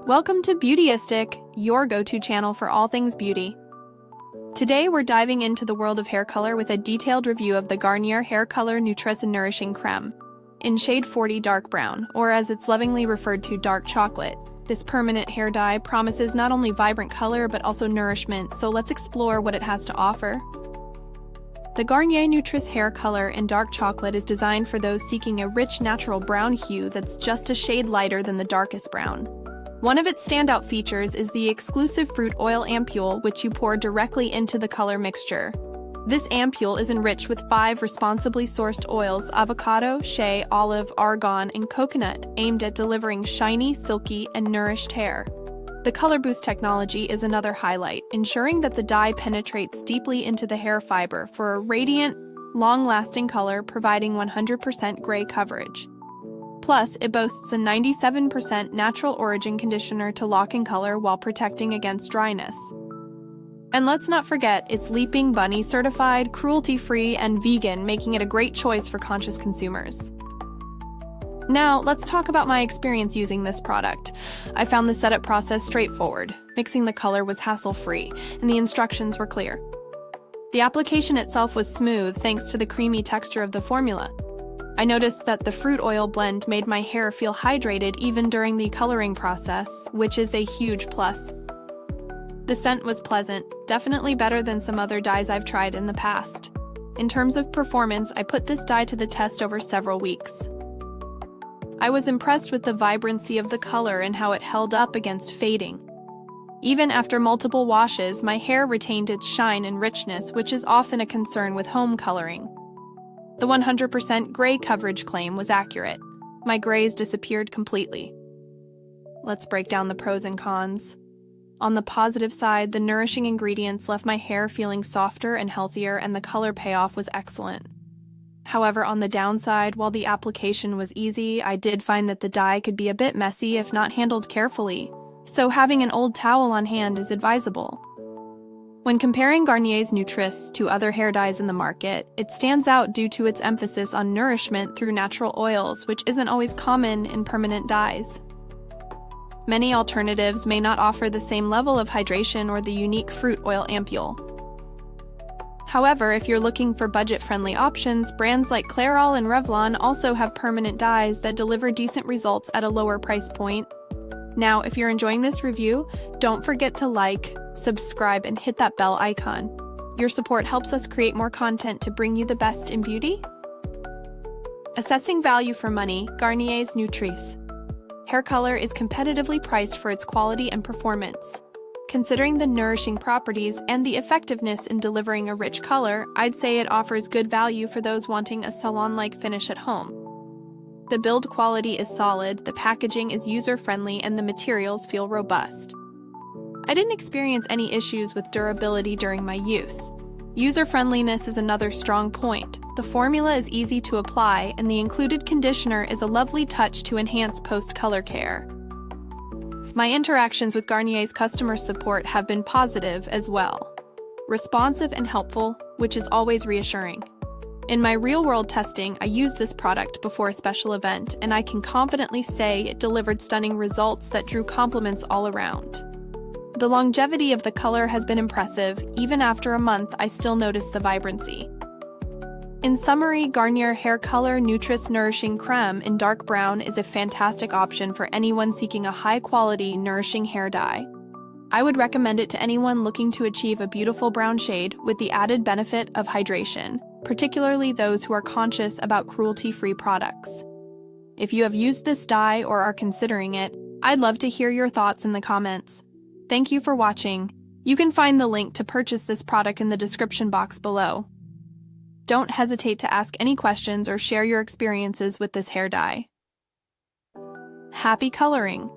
Welcome to Beautyistic, your go-to channel for all things beauty. Today we're diving into the world of hair color with a detailed review of the Garnier Hair Color Nutrisse Nourishing Crème. In shade 40 dark brown, or as it's lovingly referred to, dark chocolate, this permanent hair dye promises not only vibrant color but also nourishment, so let's explore what it has to offer. The Garnier Nutrisse Hair Color in dark chocolate is designed for those seeking a rich natural brown hue that's just a shade lighter than the darkest brown. One of its standout features is the exclusive fruit oil ampoule, which you pour directly into the color mixture. This ampoule is enriched with 5 responsibly sourced oils: avocado, shea, olive, argan, and coconut, aimed at delivering shiny, silky, and nourished hair. The Color Boost technology is another highlight, ensuring that the dye penetrates deeply into the hair fiber for a radiant, long-lasting color, providing 100% gray coverage. Plus, it boasts a 97% natural origin conditioner to lock in color while protecting against dryness. And let's not forget, it's Leaping Bunny certified, cruelty-free, and vegan, making it a great choice for conscious consumers. Now, let's talk about my experience using this product. I found the setup process straightforward. Mixing the color was hassle-free, and the instructions were clear. The application itself was smooth thanks to the creamy texture of the formula. I noticed that the fruit oil blend made my hair feel hydrated even during the coloring process, which is a huge plus. The scent was pleasant, definitely better than some other dyes I've tried in the past. In terms of performance, I put this dye to the test over several weeks. I was impressed with the vibrancy of the color and how it held up against fading. Even after multiple washes, my hair retained its shine and richness, which is often a concern with home coloring. The 100% gray coverage claim was accurate. My grays disappeared completely. Let's break down the pros and cons. On the positive side, the nourishing ingredients left my hair feeling softer and healthier, and the color payoff was excellent. However, on the downside, while the application was easy, I did find that the dye could be a bit messy if not handled carefully, so having an old towel on hand is advisable. When comparing Garnier's Nutrisse to other hair dyes in the market, it stands out due to its emphasis on nourishment through natural oils, which isn't always common in permanent dyes. Many alternatives may not offer the same level of hydration or the unique fruit oil ampoule. However, if you're looking for budget-friendly options, brands like Clairol and Revlon also have permanent dyes that deliver decent results at a lower price point. Now, if you're enjoying this review, don't forget to like, subscribe, and hit that bell icon. Your support helps us create more content to bring you the best in beauty. Assessing value for money, Garnier's Nutrisse Hair Color is competitively priced for its quality and performance. Considering the nourishing properties and the effectiveness in delivering a rich color, I'd say it offers good value for those wanting a salon-like finish at home. The build quality is solid, the packaging is user-friendly, and the materials feel robust. I didn't experience any issues with durability during my use. User-friendliness is another strong point. The formula is easy to apply, and the included conditioner is a lovely touch to enhance post-color care. My interactions with Garnier's customer support have been positive as well. Responsive and helpful, which is always reassuring. In my real-world testing, I used this product before a special event, and I can confidently say it delivered stunning results that drew compliments all around. The longevity of the color has been impressive. Even after a month, I still notice the vibrancy. In summary, Garnier Hair Color Nutrisse Nourishing Crème in dark brown is a fantastic option for anyone seeking a high-quality, nourishing hair dye. I would recommend it to anyone looking to achieve a beautiful brown shade with the added benefit of hydration, particularly those who are conscious about cruelty-free products. If you have used this dye or are considering it, I'd love to hear your thoughts in the comments. Thank you for watching. You can find the link to purchase this product in the description box below. Don't hesitate to ask any questions or share your experiences with this hair dye. Happy coloring!